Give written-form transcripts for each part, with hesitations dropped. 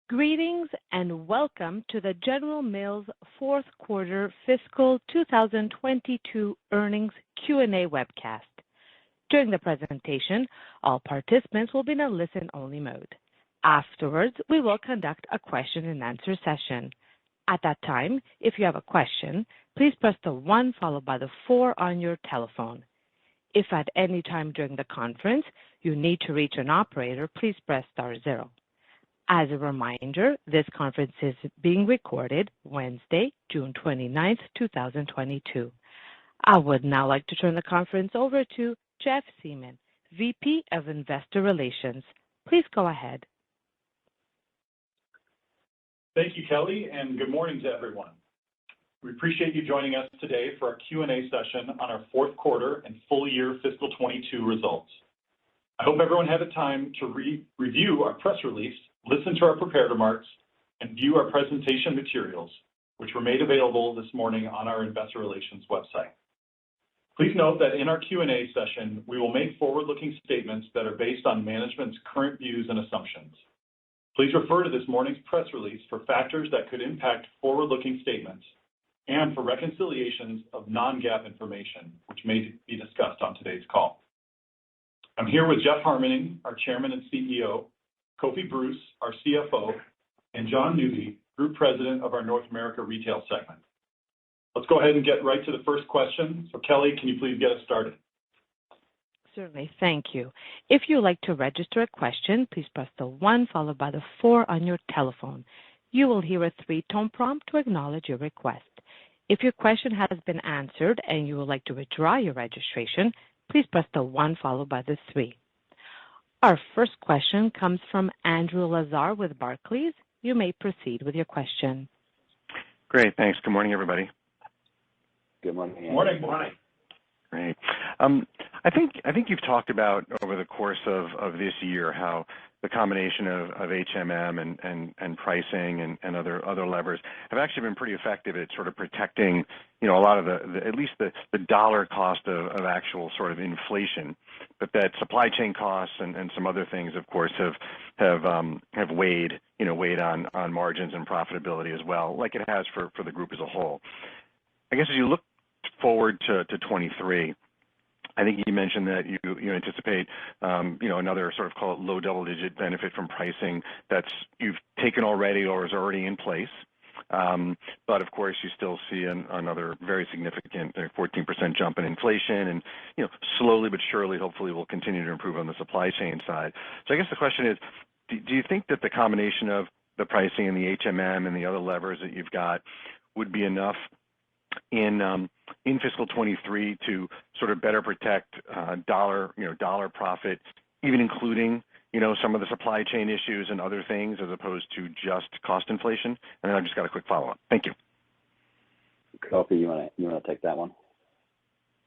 Greetings and welcome to the General Mills fourth quarter fiscal 2022 earnings Q&A webcast. During the presentation, all participants will be in a listen-only mode. Afterwards, we will conduct a question-and-answer session. At that time, if you have a question, please press the 1 followed by the 4 on your telephone. If at any time during the conference you need to reach an operator, please press star 0. As a reminder, this conference is being recorded Wednesday, June 29th, 2022. I would now like to turn the conference over to Jeff Seaman, VP of Investor Relations. Please go ahead. Thank you, Kelly, and good morning to everyone. We appreciate you joining us today for our Q&A session on our fourth quarter and full year fiscal 22 results. I hope everyone had the time to review our press release, listen to our prepared remarks, and view our presentation materials, which were made available this morning on our Investor Relations website. Please note that in our Q&A session, we will make forward-looking statements that are based on management's current views and assumptions. Please refer to this morning's press release for factors that could impact forward-looking statements and for reconciliations of non-GAAP information, which may be discussed on today's call. I'm here with Jeff Harmening, our Chairman and CEO, Kofi Bruce, our CFO, and John Newby, Group President of our North America Retail segment. Let's go ahead and get right to the first question. So Kelly, can you please get us started? Certainly, thank you. If you would like to register a question, please press the 1 followed by the 4 on your telephone. You will hear a 3-tone prompt to acknowledge your request. If your question has been answered and you would like to withdraw your registration, please press the 1 followed by the 3. Our first question comes from Andrew Lazar with Barclays. You may proceed with your question. Great, thanks. Good morning, everybody. Good morning. Morning. Morning. Great. I think you've talked about over the course of this year how the combination of HMM and pricing and other levers have actually been pretty effective at sort of protecting, a lot of the at least the dollar cost of actual sort of inflation, but that supply chain costs and some other things, of course, have weighed on margins and profitability as well, like it has for the group as a whole. I guess as you look forward to 23. I think you mentioned that you anticipate, another sort of call it low double-digit benefit from pricing you've taken already or is already in place. But of course, you still see another very significant 14% jump in inflation, and slowly but surely, hopefully, we'll continue to improve on the supply chain side. So I guess the question is, do you think that the combination of the pricing and the HMM and the other levers that you've got would be enough in fiscal 23 to sort of better protect dollar profit, even including some of the supply chain issues and other things, as opposed to just cost inflation? And then I've just got a quick follow-up. Thank you. Kofi, you want to take that one?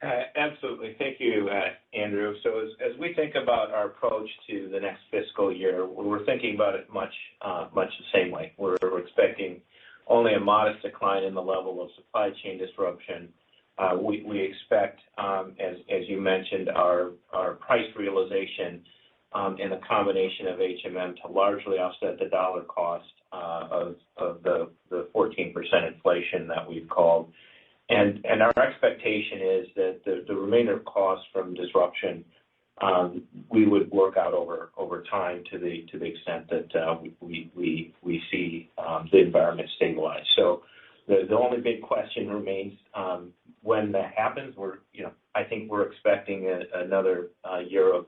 Absolutely. Thank you, Andrew. So as we think about our approach to the next fiscal year, we're thinking about it much the same way. We're expecting only a modest decline in the level of supply chain disruption. We expect, as you mentioned, our price realization in a combination of HMM to largely offset the dollar cost of the 14% inflation that we've called. And our expectation is that the remainder of costs from disruption we would work out over time to the extent that we see the environment stabilize. So the only big question remains when that happens. I think we're expecting another year of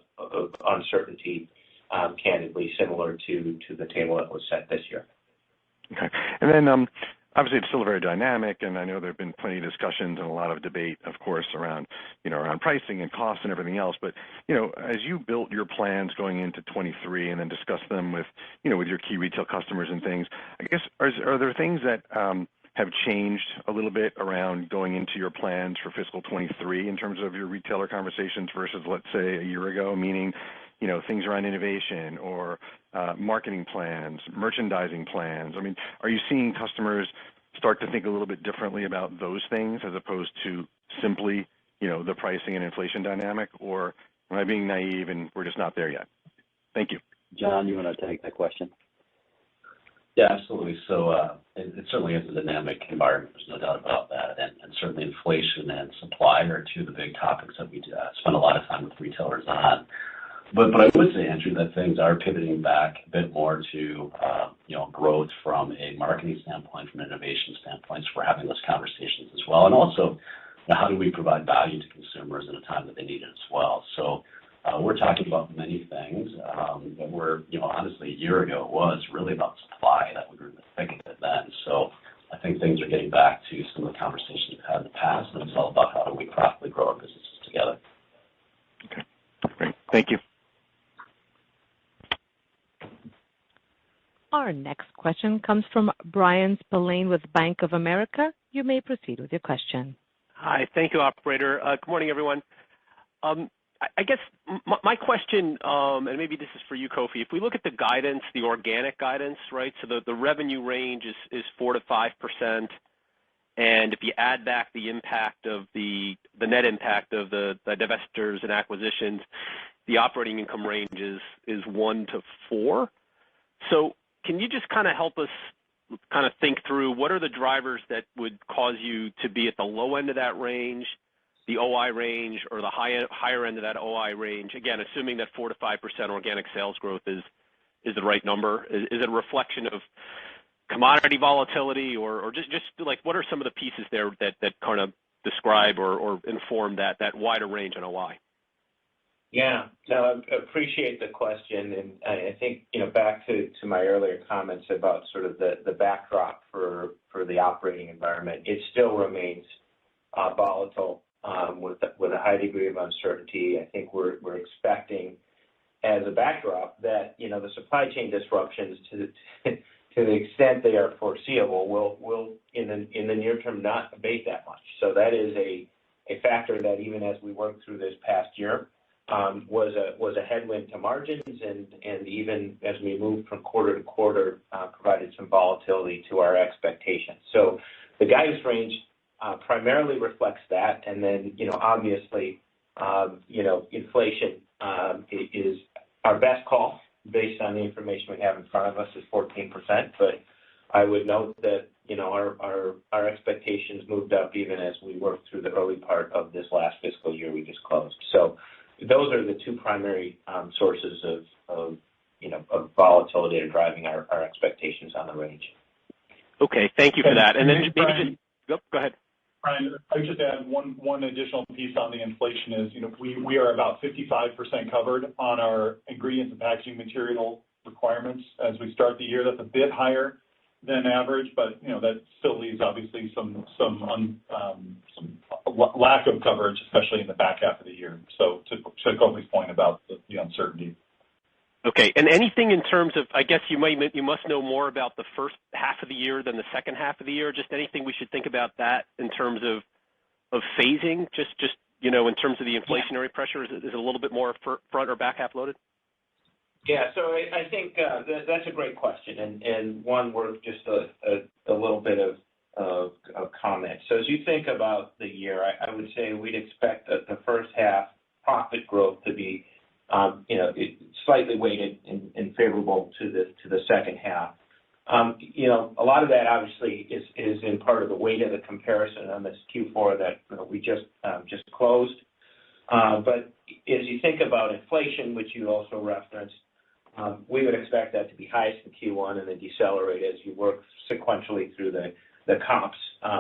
uncertainty, candidly similar to the table that was set this year. Okay, and then obviously it's still very dynamic, and I know there have been plenty of discussions and a lot of debate, of course, around pricing and costs and everything else. But as you built your plans going into 23 and then discussed them with with your key retail customers and things, I guess are there things that have changed a little bit around going into your plans for fiscal 23 in terms of your retailer conversations versus, let's say, a year ago? Meaning, things around innovation or marketing plans, merchandising plans. I mean, are you seeing customers start to think a little bit differently about those things as opposed to simply, the pricing and inflation dynamic? Or am I being naive and we're just not there yet? Thank you. John, you want to take that question? Yeah, absolutely. So it certainly is a dynamic environment. There's no doubt about that. And certainly inflation and supply are two of the big topics that we spend a lot of time with retailers on. But I would say, Andrew, that things are pivoting back a bit more to growth from a marketing standpoint, from an innovation standpoint. So we're having those conversations as well. And also, how do we provide value to consumers in a time that they need it as well? So we're talking about many things that were, honestly, a year ago it was really about supply that we were in the thick of it then. So I think things are getting back to some of the conversations we've had in the past, and it's all about how do we profitably grow our businesses together. Okay, great. Thank you. Our next question comes from Brian Spillane with Bank of America. You may proceed with your question. Hi. Thank you, operator. Good morning, everyone. I guess my question, and maybe this is for you, Kofi, if we look at the guidance, the organic guidance, right, so the revenue range is 4 to 5%, and if you add back the impact of the net impact of the divestitures and acquisitions, the operating income range is 1 to 4. So can you just kind of help us kind of think through what are the drivers that would cause you to be at the low end of that range, the OI range, or the higher end of that OI range? Again, assuming that 4 to 5% organic sales growth is the right number. Is it a reflection of commodity volatility, or just like what are some of the pieces there that kind of describe or inform that wider range on OI? Yeah, no, I appreciate the question, and I think back to my earlier comments about sort of the backdrop for the operating environment. It still remains volatile with a high degree of uncertainty. I think we're expecting as a backdrop that the supply chain disruptions to the extent they are foreseeable will in the near term not abate that much. So that is a factor that even as we work through this past year. Was a headwind to margins, and even as we moved from quarter to quarter, provided some volatility to our expectations. So the guidance range primarily reflects that, and then obviously inflation is our best call based on the information we have in front of us is 14%. But I would note that our expectations moved up even as we worked through the early part of this last fiscal year we just closed. So those are the two primary sources of volatility that are driving our expectations on the range. Okay, thank you for that. And then maybe just go ahead. Brian, I would just add one additional piece on the inflation is, we are about 55% covered on our ingredients and packaging material requirements as we start the year. That's a bit higher than average, but that still leaves obviously some lack of coverage, especially in the back half of the year. So to Kofi's point about the uncertainty. Okay, and anything in terms of, I guess you must know more about the first half of the year than the second half of the year. Just anything we should think about that in terms of phasing, just in terms of the inflationary pressure, is it a little bit more front or back half loaded? Yeah, so I think that's a great question, and one worth just a little bit of comment. So as you think about the year, I would say we'd expect the first half profit growth to be slightly weighted and favorable to the second half. A lot of that obviously is in part of the weight of the comparison on this Q4 that we just closed. But as you think about inflation, which you also referenced, we would expect that to be highest in Q1 and then decelerate as you work sequentially through the comps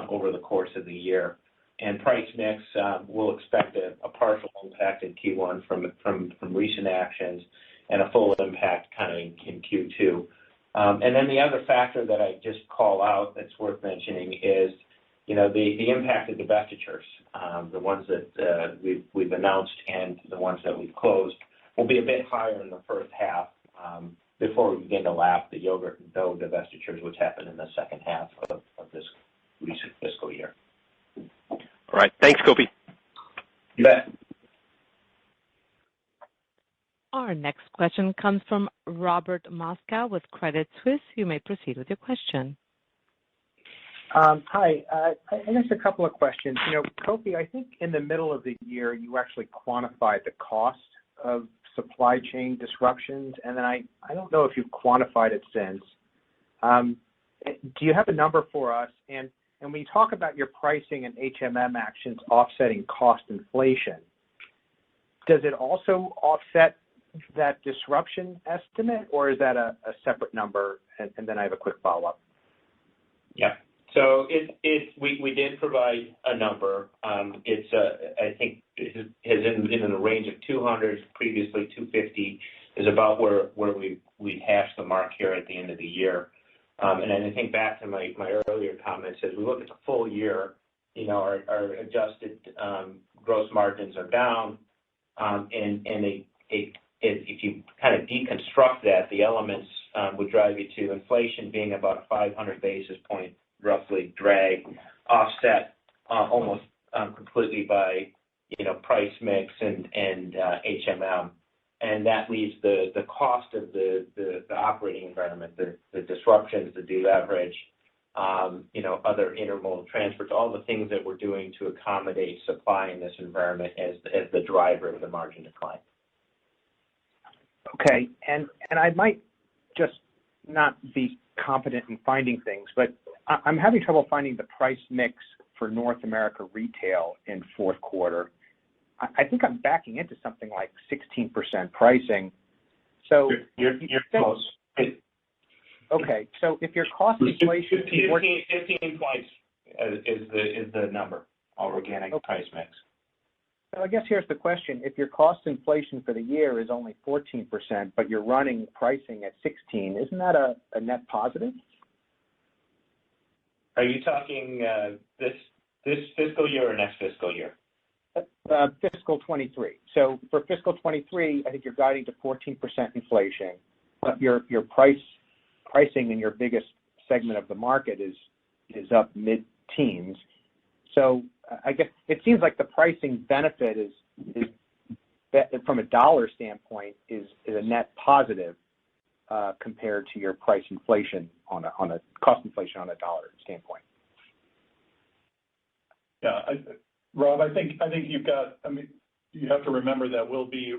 over the course of the year. And price mix, we'll expect a partial impact in Q1 from recent actions and a full impact kind of in Q2. And then the other factor that I just call out that's worth mentioning is, the impact of divestitures, the ones that we've announced and the ones that we've closed, will be a bit higher in the first half before we begin to lap the yogurt and dough divestitures, which happened in the second half of this recent fiscal year. All right. Thanks, Kofi. You bet. Our next question comes from Robert Moskow with Credit Suisse. You may proceed with your question. Hi. I guess a couple of questions. Kofi, I think in the middle of the year, you actually quantified the cost of supply chain disruptions, and then I don't know if you've quantified it since. Do you have a number for us? And when you talk about your pricing and HMM actions offsetting cost inflation, does it also offset that disruption estimate, or is that a separate number? And then I have a quick follow-up. Yeah. So we did provide a number. It's I think it has in the range of 200, previously 250 is about where we hashed the mark here at the end of the year. And then I think back to my earlier comments, as we look at the full year, our adjusted gross margins are down, and if you kind of deconstruct that, the elements would drive you to inflation being about a 500 basis point roughly drag, offset almost completely by price mix and HMM. And that leaves the cost of the operating environment, the disruptions, the deleverage, other intermodal transports, all the things that we're doing to accommodate supply in this environment as the driver of the margin decline. Okay, and I might just not be competent in finding things, but I'm having trouble finding the price mix for North America retail in fourth quarter. I think I'm backing into something like 16% pricing. So you're close. Okay, so if your cost inflation 15 points is the number, all organic price mix. So I guess here's the question: if your cost inflation for the year is only 14%, but you're running pricing at 16, isn't that a net positive? Are you talking this fiscal year or next fiscal year? Fiscal 23. So for fiscal 23, I think you're guiding to 14% inflation, but your pricing in your biggest segment of the market is up mid-teens. So I guess it seems like the pricing benefit is from a dollar standpoint is a net positive compared to your price inflation on a cost inflation on a dollar standpoint. Yeah, Rob, I think you've got. You have to remember that we'll be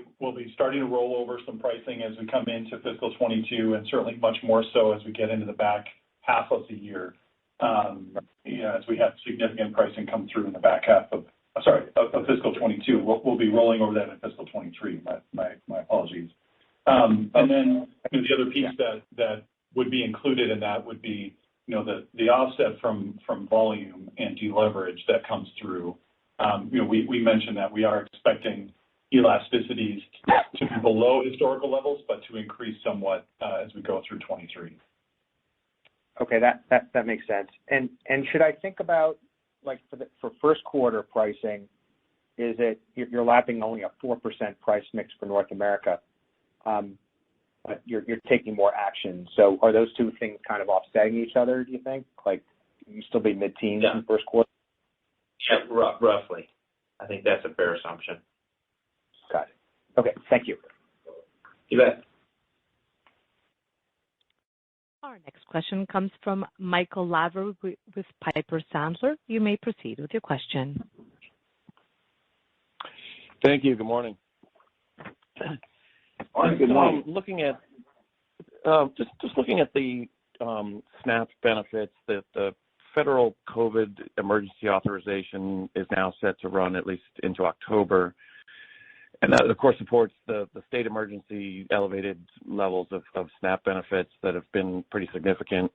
starting to roll over some pricing as we come into fiscal 22, and certainly much more so as we get into the back half of the year. As we have significant pricing come through in the back half of fiscal 22, we'll be rolling over that in fiscal 23. My apologies. And then the other piece that would be included in that would be the offset from volume and deleverage that comes through. We mentioned that we are expecting elasticities to be below historical levels, but to increase somewhat as we go through 23. Okay, that makes sense. And should I think about, like, for first quarter pricing, is it you're lapping only a 4% price mix for North America, but you're taking more action. So are those two things kind of offsetting each other, do you think? Like, you still be mid-teens in first quarter? Yeah, roughly. I think that's a fair assumption. Got it. Okay, thank you. You bet. Our next question comes from Michael Lavery with Piper Sandler. You may proceed with your question. Thank you. Good morning. Good morning. Looking at just looking at the SNAP benefits, that the federal COVID emergency authorization is now set to run at least into October. And that, of course, supports the state emergency elevated levels of SNAP benefits that have been pretty significant.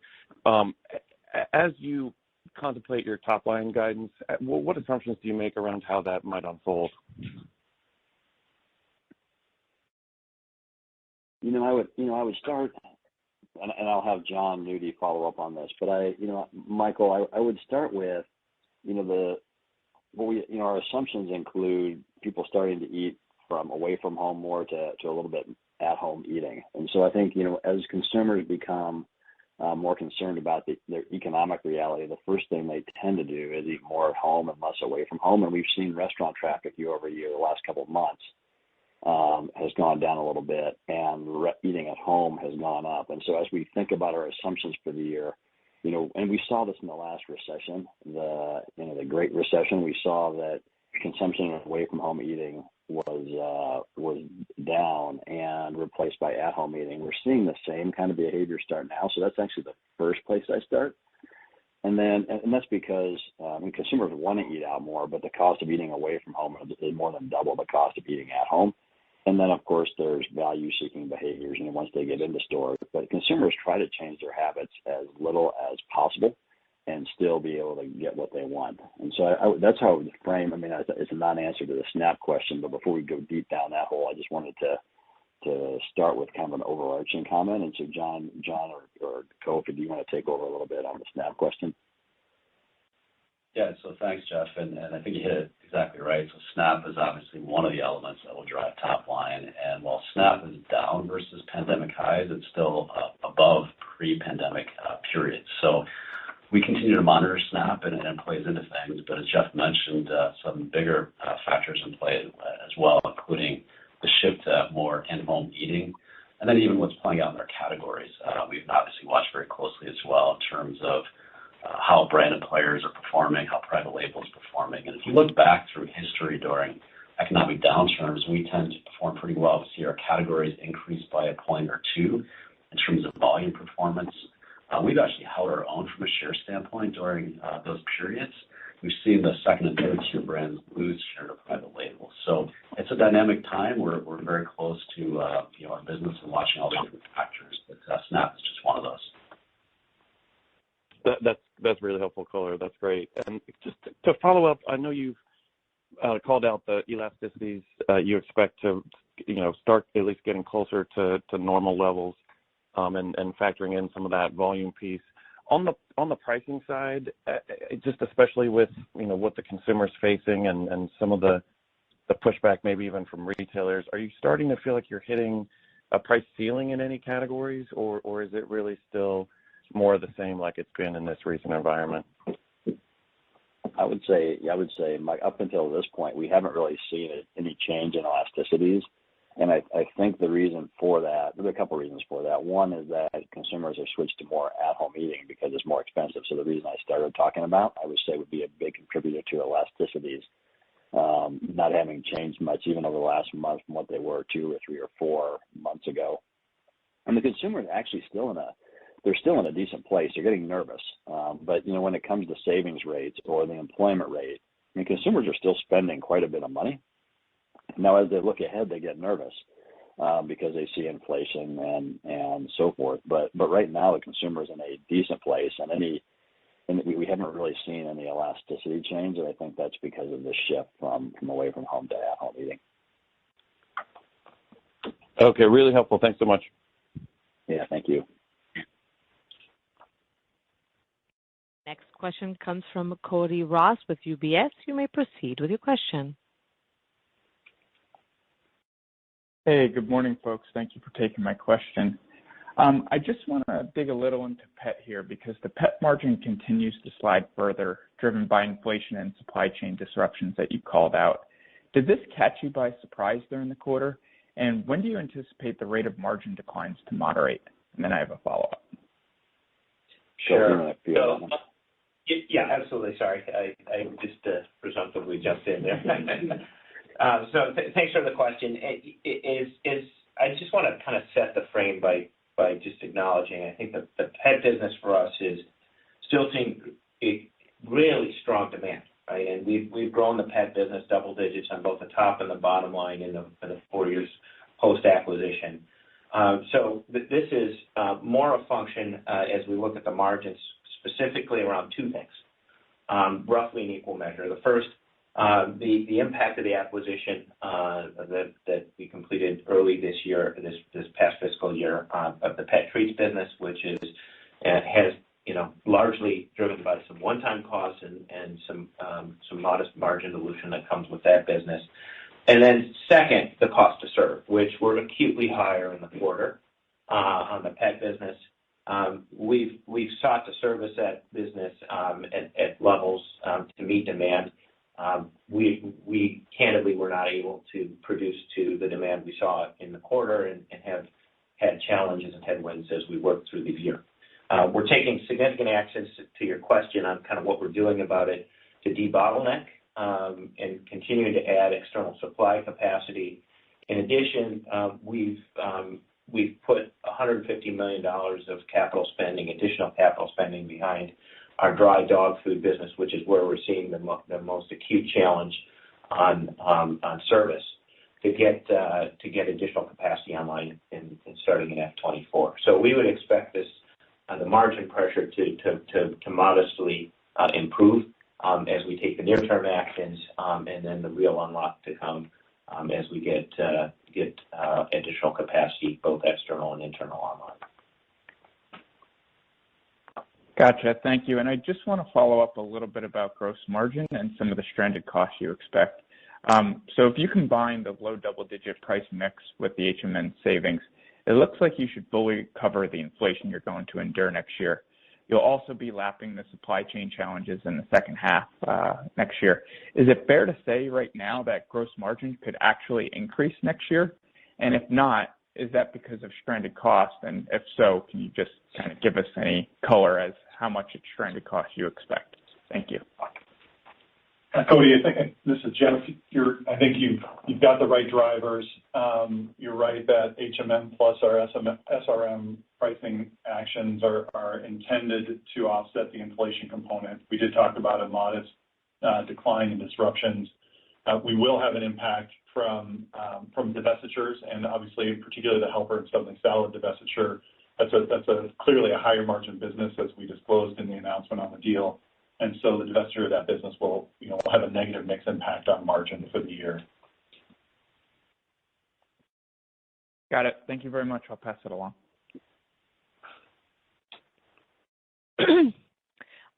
As you contemplate your top-line guidance, what assumptions do you make around how that might unfold? I would start, and I'll have John Nudi follow up on this. But Michael, I would start with, our assumptions include people starting to eat from away from home more to a little bit at home eating. And so I think, as consumers become more concerned about their economic reality, the first thing they tend to do is eat more at home and less away from home. And we've seen restaurant traffic year over year, the last couple of months, has gone down a little bit, and eating at home has gone up. And so as we think about our assumptions for the year, and we saw this in the last recession, the Great Recession, we saw that consumption away from home eating was down and replaced by at-home eating. We're seeing the same kind of behavior start now, so that's actually the first place I start. And that's because consumers want to eat out more, but the cost of eating away from home is more than double the cost of eating at home. And then, of course, there's value-seeking behaviors, once they get into stores. But consumers try to change their habits as little as possible and still be able to get what they want. And so that's how I would frame. It's a non-answer to the SNAP question, but before we go deep down that hole, I just wanted to start with kind of an overarching comment. And so, John or Kofi, do you want to take over a little bit on the SNAP question? Yeah, so thanks, Jeff, and I think you hit it exactly right. So SNAP is obviously one of the elements that will drive top line, and while SNAP is down versus pandemic highs, it's still above pre-pandemic periods. So we continue to monitor SNAP, and it plays into things, but as Jeff mentioned, some bigger factors in play as well, including the shift to more in-home eating, and then even what's playing out in our categories. We've obviously watched very closely as well in terms of how branded players are performing, how private label is performing. And if you look back through history during economic downturns, we tend to perform pretty well. We see our categories increase by a point or two in terms of volume performance. We've actually held our own from a share standpoint during those periods. We've seen the second and third tier brands lose share to private label. So it's a dynamic time. We're very close to our business and watching all the different factors, but SNAP is just one of those. That's really helpful color. That's great. And just to follow up, I know you've called out the elasticities. You expect to, start at least getting closer to normal levels, and factoring in some of that volume piece. On the pricing side, just especially with what the consumer's facing and some of the pushback, maybe even from retailers, are you starting to feel like you're hitting a price ceiling in any categories, or is it really still more of the same like it's been in this recent environment? I would say, Mike, up until this point, we haven't really seen any change in elasticities. And I think the reason for that, there are a couple of reasons for that. One is that consumers have switched to more at-home eating because it's more expensive. So the reason I started talking about, I would say, would be a big contributor to elasticities not having changed much even over the last month from what they were 2 or 3 or 4 months ago. And the consumer is actually they're still in a decent place. They're getting nervous. But, when it comes to savings rates or the employment rate, consumers are still spending quite a bit of money. Now, as they look ahead, they get nervous because they see inflation and so forth. But right now, the consumer is in a decent place, and we haven't really seen any elasticity change, and I think that's because of the shift from away from home to at-home eating. Okay, really helpful. Thanks so much. Yeah, thank you. Next question comes from Cody Ross with UBS. You may proceed with your question. Hey, good morning, folks. Thank you for taking my question. I just want to dig a little into pet here because the pet margin continues to slide further, driven by inflation and supply chain disruptions that you called out. Did this catch you by surprise during the quarter? And when do you anticipate the rate of margin declines to moderate? And then I have a follow-up. Sure. Yeah, absolutely. Sorry, I just presumptively jumped in there. So thanks for the question. I just want to kind of set the frame by just acknowledging, I think the pet business for us is still seeing a really strong demand, right? And we've grown the pet business double digits on both the top and the bottom line in the 4 years post-acquisition. So this is more a function as we look at the margins specifically around 2 things, roughly in equal measure. The first, the impact of the acquisition that we completed early this year, this past fiscal year, of the pet treats business, which has largely driven by some one-time costs and some modest margin dilution that comes with that business. And then second, the cost to serve, which were acutely higher in the quarter on the pet business. We've sought to service that business at levels to meet demand. We candidly were not able to produce to the demand we saw in the quarter and have had challenges and headwinds as we work through the year. We're taking significant actions to your question on kind of what we're doing about it to debottleneck and continuing to add external supply capacity. In addition, we've put $150 million of capital spending, additional capital spending behind our dry dog food business, which is where we're seeing the most acute challenge on service to get additional capacity online in starting in F24. So we would expect this the margin pressure to modestly improve as we take the near-term actions, and then the real unlock to come as we get additional capacity, both external and internal, online. Gotcha. Thank you. And I just want to follow up a little bit about gross margin and some of the stranded costs you expect. So if you combine the low double-digit price mix with the HMN savings, it looks like you should fully cover the inflation you're going to endure next year. You'll also be lapping the supply chain challenges in the second half next year. Is it fair to say right now that gross margin could actually increase next year? And if not, is that because of stranded costs? And if so, can you just kind of give us any color as how much stranded costs you expect? Thank you. Cody, I think this is Jeff. I think you've got the right drivers. You're right that HMM plus our SRM pricing actions are intended to offset the inflation component. We did talk about a modest decline in disruptions. We will have an impact from divestitures, and obviously, particularly the Helper and Something Salad divestiture. That's clearly a higher margin business, as we disclosed in the announcement on the deal. And so the divestiture of that business will have a negative mix impact on margin for the year. Got it. Thank you very much. I'll pass it along.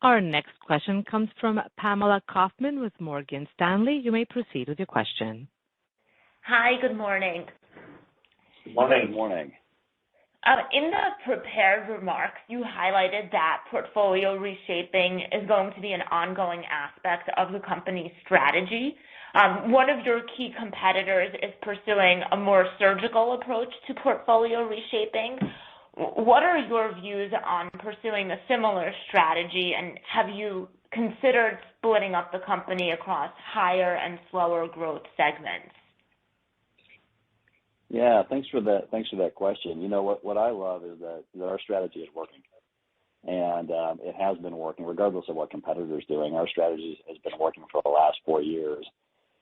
Our next question comes from Pamela Kaufman with Morgan Stanley. You may proceed with your question. Hi, good morning. Good morning. Good morning. In the prepared remarks, you highlighted that portfolio reshaping is going to be an ongoing aspect of the company's strategy. One of your key competitors is pursuing a more surgical approach to portfolio reshaping. What are your views on pursuing a similar strategy, and have you considered splitting up the company across higher and slower growth segments? Yeah, thanks for that question. You know, what I love is that our strategy is working, and it has been working regardless of what competitors doing. Our strategy has been working for the last 4 years.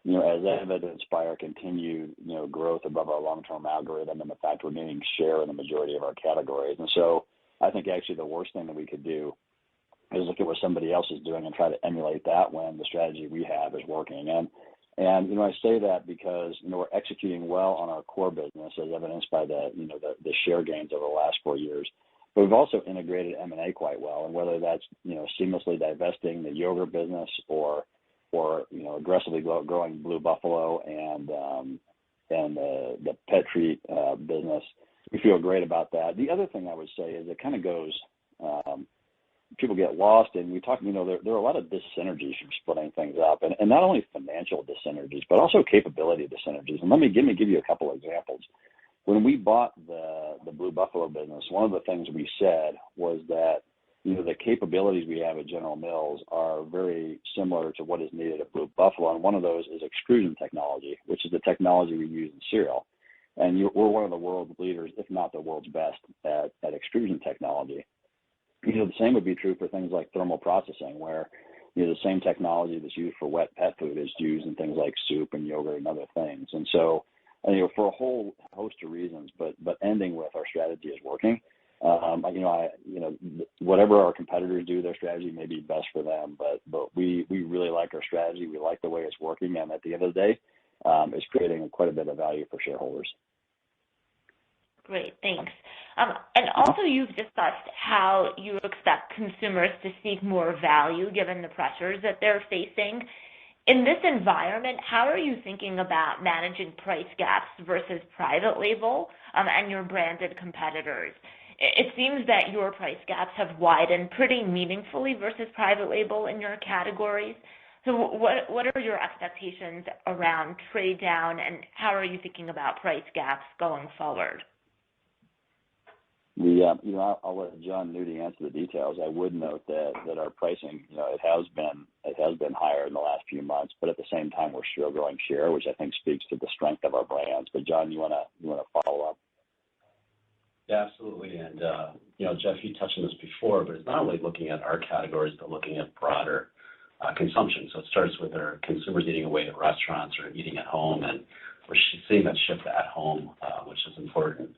You know, as evidenced by our continued growth above our long-term algorithm, and the fact we're gaining share in the majority of our categories. And so I think actually the worst thing that we could do is look at what somebody else is doing and try to emulate that when the strategy we have is working. And I say that because we're executing well on our core business, as evidenced by the share gains over the last 4 years. But we've also integrated M&A quite well, and whether that's seamlessly divesting the yogurt business or aggressively growing Blue Buffalo and the pet treat business, we feel great about that. The other thing I would say is it kind of goes. People get lost, and we talk. There are a lot of dyssynergies from splitting things up, and not only financial dyssynergies, but also capability dyssynergies. And let me give you a couple of examples. When we bought the Blue Buffalo business, one of the things we said was that the capabilities we have at General Mills are very similar to what is needed at Blue Buffalo, and one of those is extrusion technology, which is the technology we use in cereal. And we're one of the world's leaders, if not the world's best, at extrusion technology. The same would be true for things like thermal processing, where the same technology that's used for wet pet food is used in things like soup and yogurt and other things. And so, for a whole host of reasons, but ending with our strategy is working. Whatever our competitors do, their strategy may be best for them, but we really like our strategy. We like the way it's working, and at the end of the day, it's creating quite a bit of value for shareholders. Great, thanks. And also, you've discussed how you expect consumers to seek more value given the pressures that they're facing. In this environment, how are you thinking about managing price gaps versus private label and your branded competitors? It seems that your price gaps have widened pretty meaningfully versus private label in your categories. So what are your expectations around trade down, and how are you thinking about price gaps going forward? The Yeah, I'll let John Nudi answer the details. I would note that our pricing, it has been higher in the last few months, but at the same time, we're still growing share, which I think speaks to the strength of our brands. But John, you wanna follow up? Yeah, absolutely. And Jeff, you touched on this before, but it's not only looking at our categories, but looking at broader consumption. So it starts with our consumers eating away at restaurants or eating at home, and we're seeing that shift at home, which is important.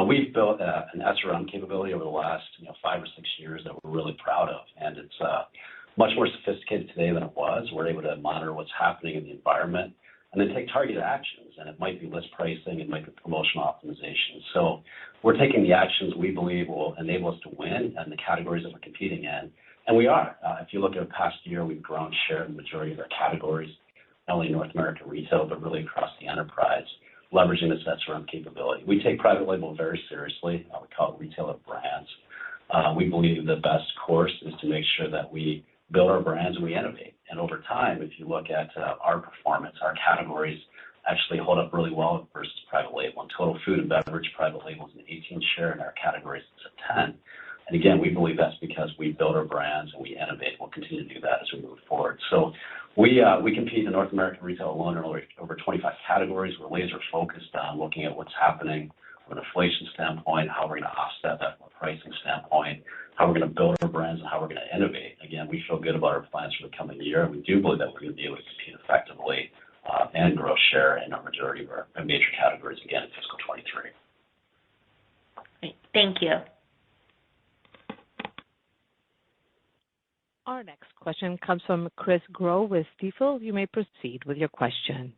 We've built an SRM capability over the last 5 or 6 years that we're really proud of, and it's much more sophisticated today than it was. We're able to monitor what's happening in the environment and then take targeted actions, and it might be list pricing, it might be promotional optimization. So we're taking the actions we believe will enable us to win in the categories that we're competing in, and we are. If you look at the past year, we've grown share in the majority of our categories, not only North American retail, but really across the enterprise, leveraging this SRM capability. We take private label very seriously. We call it retailer brands. We believe the best course is to make sure that we build our brands and we innovate. And over time, if you look at our performance, our categories actually hold up really well versus private label. In total food and beverage, private label is an 18 share in our categories. It's a 10. And again, we believe that's because we build our brands and we innovate. We'll continue to do that as we move forward. So we compete in North American retail alone in over 25 categories. We're laser focused on looking at what's happening from an inflation standpoint, how we're going to offset that from a pricing standpoint, how we're going to build our brands, and how we're going to innovate. Again, we feel good about our plans for the coming year, and we do believe that we're going to be able to compete effectively and grow share in our majority of our major categories again in fiscal 23. Great. Thank you. Our next question comes from Chris Growe with Stifel. You may proceed with your question.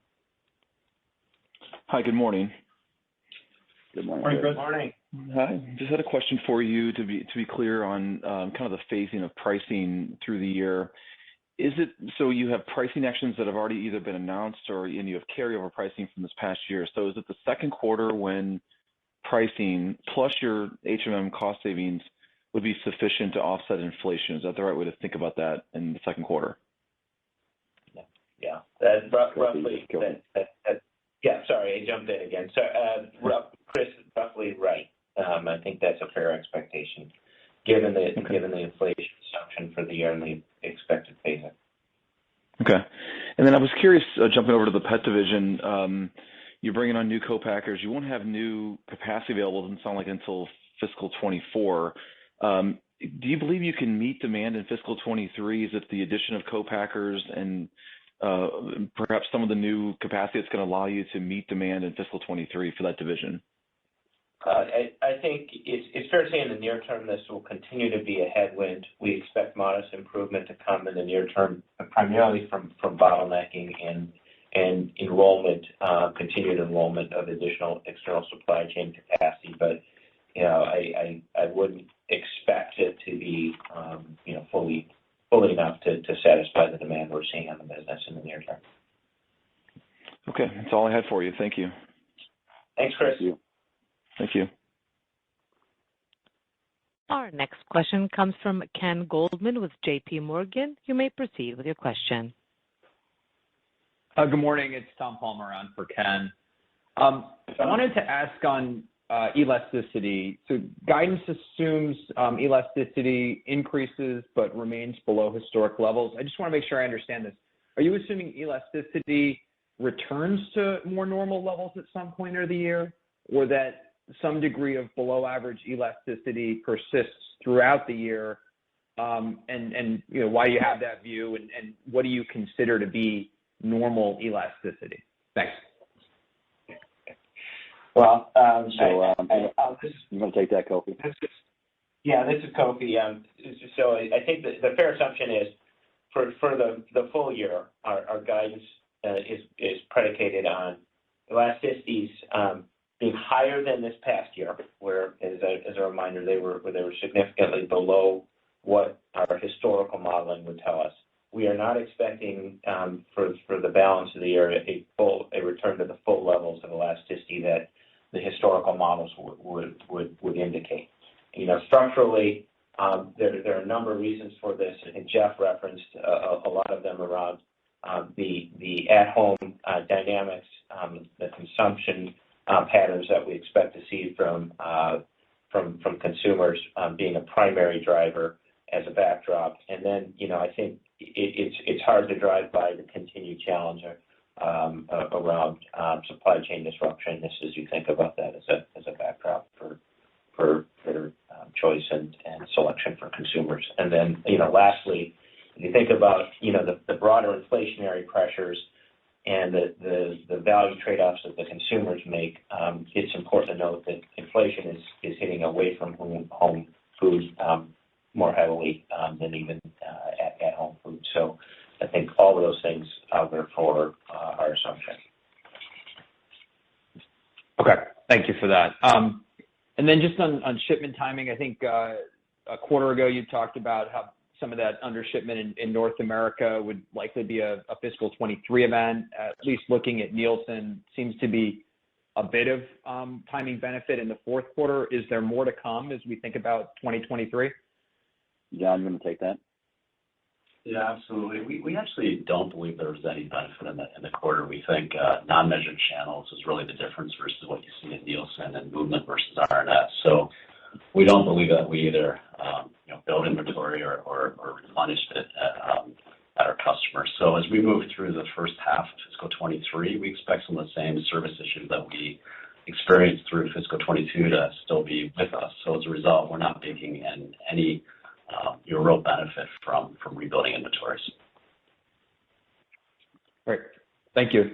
Hi, good morning. Good morning. Morning, Chris. Morning. Hi. Just had a question for you to be clear on kind of the phasing of pricing through the year. Is it so you have pricing actions that have already either been announced and you have carryover pricing from this past year? So is it the second quarter when pricing plus your HMM cost savings would be sufficient to offset inflation? Is that the right way to think about that in the second quarter? Yeah. That's roughly. Yeah, sorry, I jumped in again. So, Chris, roughly right. I think that's a fair expectation, given the inflation assumption for the year and the expected phasing. Okay. And then I was curious, jumping over to the pet division, you're bringing on new co-packers. You won't have new capacity available, doesn't sound like, until fiscal 24. Do you believe you can meet demand in fiscal 23? Is it the addition of co-packers and perhaps some of the new capacity that's going to allow you to meet demand in fiscal 23 for that division? I think it's fair to say in the near term this will continue to be a headwind. We expect modest improvement to come in the near term, primarily from bottlenecking and enrollment, continued enrollment of additional external supply chain capacity. But I wouldn't expect it to be fully enough to satisfy the demand we're seeing on the business in the near term. Okay, that's all I had for you. Thank you. Thanks, Chris. Thank you. Our next question comes from Ken Goldman with J.P. Morgan. You may proceed with your question. Good morning. It's Tom Palmer on for Ken. I wanted to ask on elasticity. So guidance assumes elasticity increases but remains below historic levels. I just want to make sure I understand this. Are you assuming elasticity returns to more normal levels at some point of the year, or that some degree of below average elasticity persists throughout the year? And why do you have that view, and what do you consider to be normal elasticity? Thanks. Well, you want to take that, Kofi? Yeah, this is Kofi. So I think the fair assumption is for the full year, our guidance is predicated on elasticities being higher than this past year, where, as a reminder, they were significantly below what our historical modeling would tell us. We are not expecting for the balance of the year a return to the full levels of elasticity that the historical models would indicate. Structurally, there are a number of reasons for this. I think Jeff referenced a lot of them around the at-home dynamics, the consumption patterns that we expect to see from consumers consumers being a primary driver as a backdrop. And then, I think it's hard to drive by the continued challenge around supply chain disruption as you think about that as a backdrop for choice and selection for consumers. And then, lastly, if you think about, the broader inflationary pressures and the value trade-offs that the consumers make, it's important to note that inflation is hitting away from home food more heavily than even at home food. So I think all of those things are for our assumption. Okay, thank you for that. And then just on shipment timing, I think a quarter ago you talked about how some of that undershipment in North America would likely be a fiscal 23 event. At least looking at Nielsen, seems to be a bit of timing benefit in the fourth quarter. Is there more to come as we think about 2023? John, you want to take that? Yeah, absolutely. We actually don't believe there was any benefit in the quarter. We think non-measured channels is really the difference versus what you see in Nielsen and movement versus RNS. So we don't believe that we either build inventory or replenished it at our customers. So as we move through the first half of fiscal 23, we expect some of the same service issues that we experienced through fiscal 22 to still be with us. So as a result, we're not baking in any real benefit from rebuilding inventories. Great. Thank you.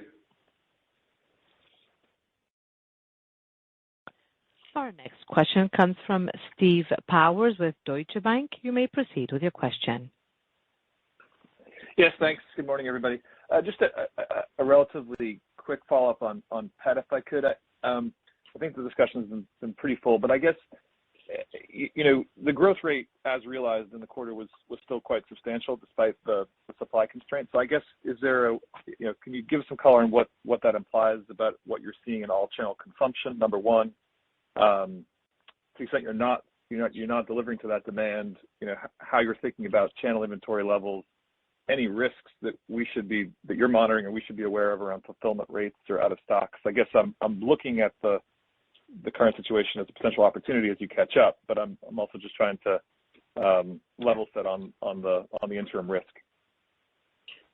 Our next question comes from Steve Powers with Deutsche Bank. You may proceed with your question. Yes, thanks. Good morning, everybody. Just a relatively quick follow-up on pet, if I could. I think the discussion's been pretty full, but I guess the growth rate as realized in the quarter was still quite substantial despite the supply constraints. So I guess can you give some color on what that implies about what you're seeing in all channel consumption? Number one, to the extent you're not delivering to that demand, how you're thinking about channel inventory levels, any risks that you're monitoring and we should be aware of around fulfillment rates or out of stocks. I guess I'm looking at the current situation as a potential opportunity as you catch up, but I'm also just trying to level set on the interim risk.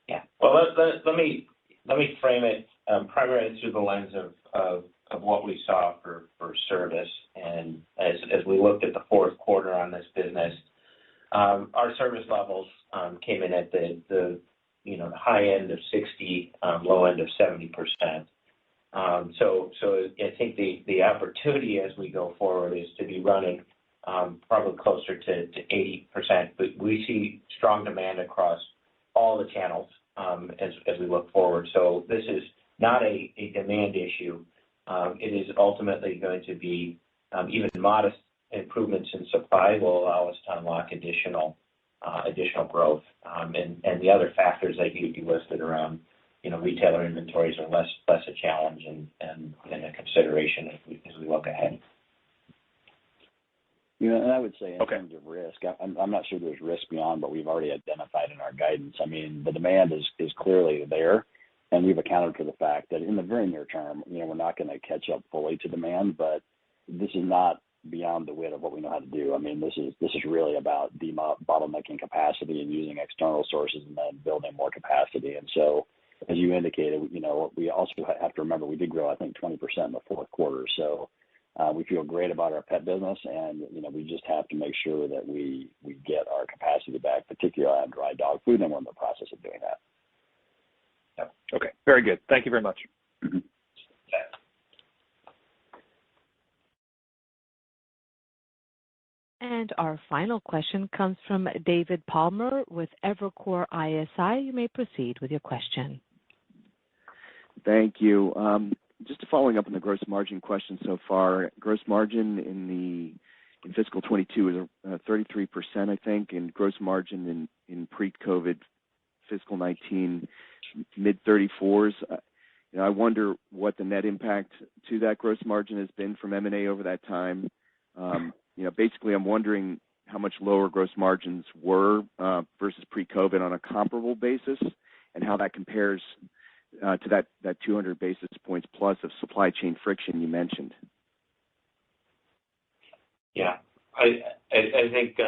Yeah. Well, let me frame it primarily through the lens of what we saw for service, and as we looked at the fourth quarter on this business, our service levels came in at the high end of 60, low end of 70%. So I think the opportunity as we go forward is to be running probably closer to 80%, but we see strong demand across all the channels as we look forward. So this is not a demand issue. It is ultimately going to be even modest improvements in supply will allow us to unlock additional growth. And the other factors that you listed around, retailer inventories are less a challenge and a consideration as we look ahead. And I would say in terms of risk, I'm not sure there's risk beyond what we've already identified in our guidance. I mean, the demand is clearly there, and we've accounted for the fact that in the very near term, we're not going to catch up fully to demand, but this is not beyond the wit of what we know how to do. I mean, this is really about bottlenecking capacity and using external sources and then building more capacity. And so, as you indicated, we also have to remember we did grow, I think, 20% in the fourth quarter. So we feel great about our pet business, and we just have to make sure that we get our capacity back, particularly on dry dog food, and we're in the process of doing that. Yep. Okay, very good. Thank you very much. Mm-hmm. And our final question comes from David Palmer with Evercore ISI. You may proceed with your question. Thank you. Just following up on the gross margin question so far. Gross margin in fiscal 22 is 33%, I think, and gross margin in pre-COVID fiscal 19 mid-34s. I wonder what the net impact to that gross margin has been from M&A over that time. Basically, I'm wondering how much lower gross margins were versus pre-COVID on a comparable basis, and how that compares to that 200 basis points plus of supply chain friction you mentioned. Yeah. I think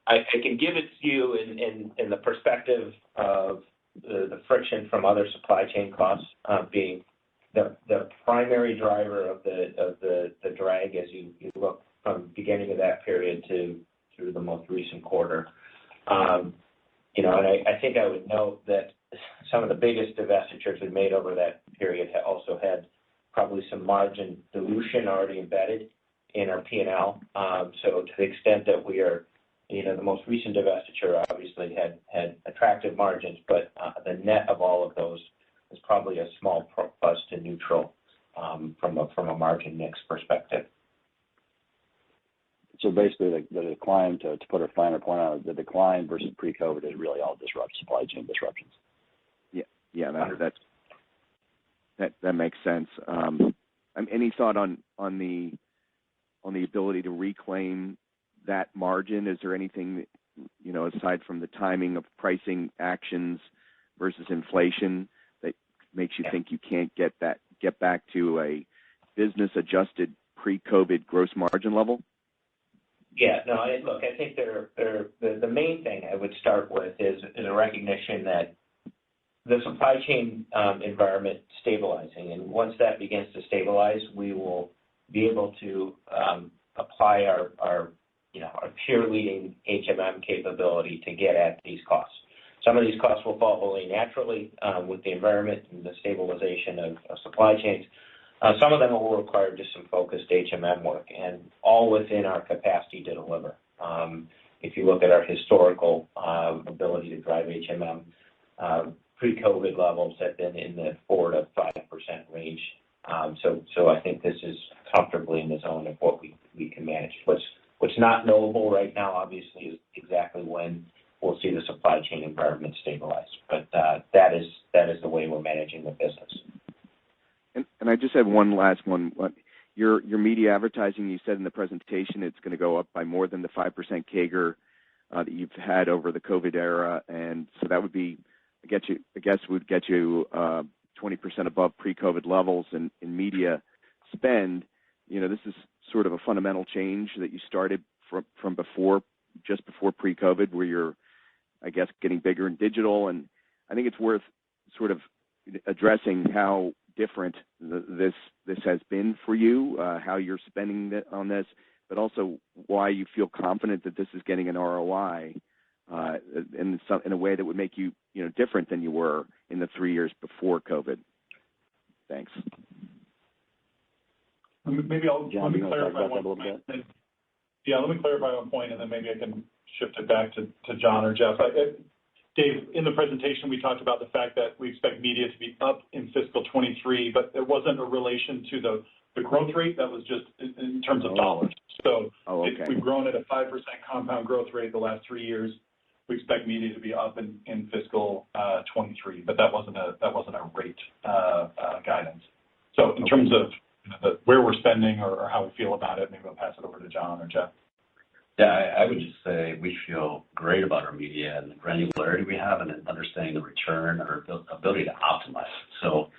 I can give it to you in the perspective of the friction from other supply chain costs being the primary driver of the drag as you look from the beginning of that period through the most recent quarter. And I think I would note that some of the biggest divestitures we made over that period also had probably some margin dilution already embedded in our P&L. So to the extent that we are, the most recent divestiture obviously had attractive margins, but the net of all of those is probably a small plus to neutral from a margin mix perspective. So basically, the decline, to put a finer point on it, the decline versus pre-COVID is really all supply chain disruptions. Yeah, that makes sense. Any thought on the ability to reclaim that margin? Is there anything, aside from the timing of pricing actions versus inflation, that makes you think you can't get back to a business adjusted pre-COVID gross margin level? Yeah, no, look, I think the main thing I would start with is a recognition that the supply chain environment stabilizing, and once that begins to stabilize, we will be able to apply our peer-leading HMM capability to get at these costs. Some of these costs will fall away naturally with the environment and the stabilization of supply chains. Some of them will require just some focused HMM work, and all within our capacity to deliver. If you look at our historical ability to drive HMM, pre-COVID levels have been in the 4 to 5% range. So I think this is comfortably in the zone of what we can manage. What's not knowable right now, obviously, is exactly when we'll see the supply chain environment stabilize. But that is the way we're managing the business. And I just have one last one. Your media advertising, you said in the presentation, it's going to go up by more than the 5% CAGR that you've had over the COVID era, and so that would be, would get you 20% above pre-COVID levels in media spend. This is sort of a fundamental change that you started from just before pre-COVID, where you're, getting bigger in digital, and I think it's worth sort of addressing how different this has been for you, how you're spending on this, but also why you feel confident that this is getting an ROI in a way that would make you, different than you were in the 3 years before COVID. Thanks. Maybe let me clarify that a little bit. Yeah, let me clarify one point, and then maybe I can shift it back to John or Jeff. Dave, in the presentation, we talked about the fact that we expect media to be up in fiscal 23, but there wasn't a relation to the growth rate. That was just in terms of dollars. So if we've grown at a 5% compound growth rate the last 3 years, we expect media to be up in fiscal 23, but that wasn't a rate guidance. So in terms of where we're spending or how we feel about it, maybe I'll pass it over to John or Jeff. Yeah, I would just say we feel great about our media and the granularity we have and understanding the return and our ability to optimize it. So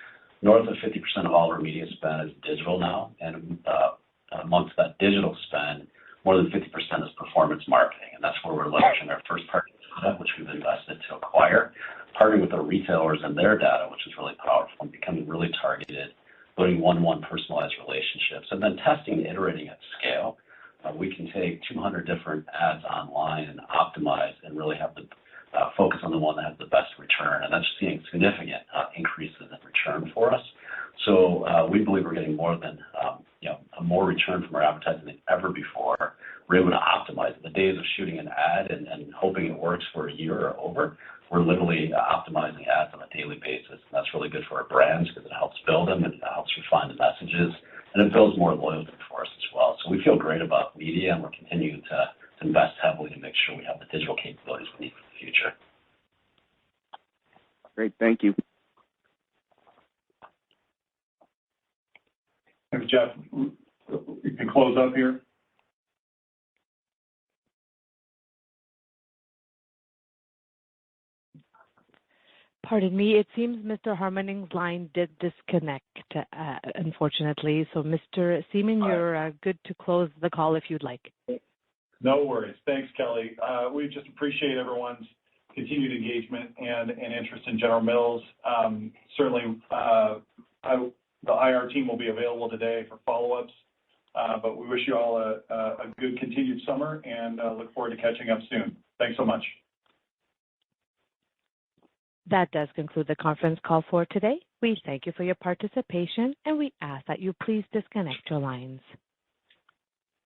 north of 50% of all of our media spend is digital now, and amongst that digital spend, more than 50% is performance marketing, and that's where we're leveraging our first-party data, which we've invested to acquire, partnering with our retailers and their data, which is really powerful, and becoming really targeted, building one-on-one personalized relationships, and then testing and iterating at scale. We can take 200 different ads online and optimize and really have the focus on the one that has the best return, and that's seeing significant increases in return for us. So we believe we're getting more than more return from our advertising than ever before. We're able to optimize it. The days of shooting an ad and hoping it works for a year or over, we're literally optimizing ads on a daily basis, and that's really good for our brands because it helps build them and it helps refine the messages, and it builds more loyalty for us as well. So we feel great about media, and we're continuing to invest heavily to make sure we have the digital capabilities we need for the future. Great, thank you. Thanks, Jeff. We can close up here. Pardon me, it seems Mr. Harmoning's line did disconnect, unfortunately. So, Mr. Seaman, you're good to close the call if you'd like. No worries. Thanks, Kelly. We just appreciate everyone's continued engagement and interest in General Mills. Certainly, the IR team will be available today for follow-ups, but we wish you all a good continued summer and look forward to catching up soon. Thanks so much. That does conclude the conference call for today. We thank you for your participation, and we ask that you please disconnect your lines.